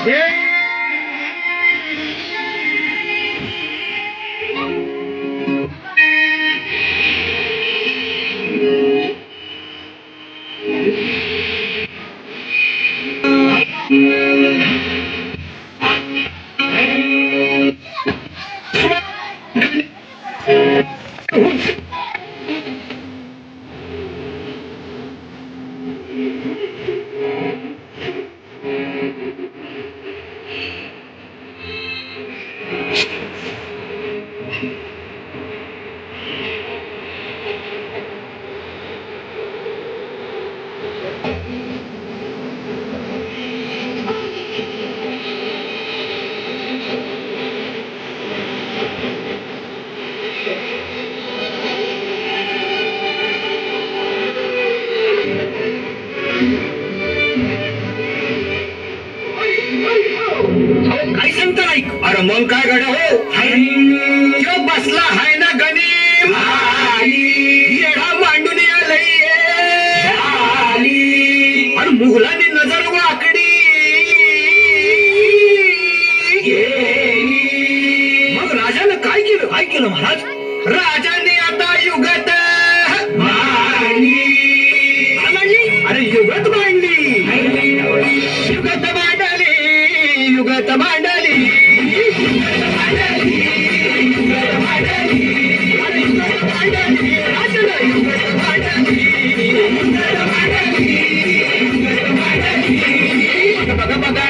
काय सांगता नाही? अरे मग काय गड हो, बसला हाय ना गणिम येडा मांडून आलंय आणि मुघलांनी नजर वाकडी. मग राजानं काय केलं? काय केलं महाराज? राजाने आता युगत अरे युगत मांडली, युगत मांडली, युगत मांडली, बघा बघा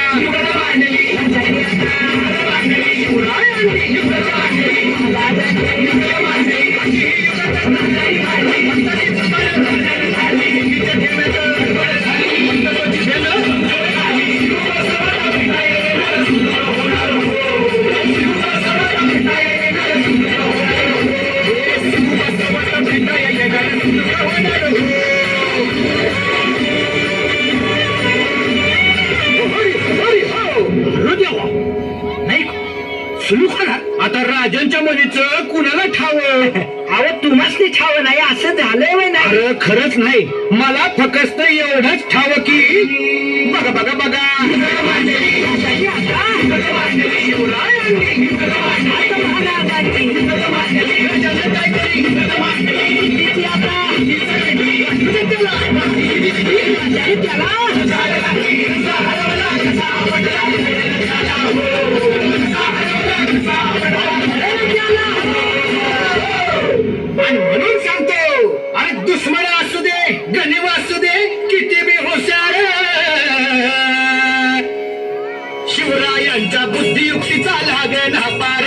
आता राजांच्या मुलीचं कुणाला ठाव? अरे तुम्हाच ते ठाव नाही असं झालंय ना? अरे खरंच नाही, मला फक्त एवढंच ठाव की बघा बघा बघा आणि म्हणून सांगतो, अरे दुश्मन असू दे, गणिम असू दे, किती बी हुशार, शिवरायांच्या बुद्धियुक्तीचा लागेना पार.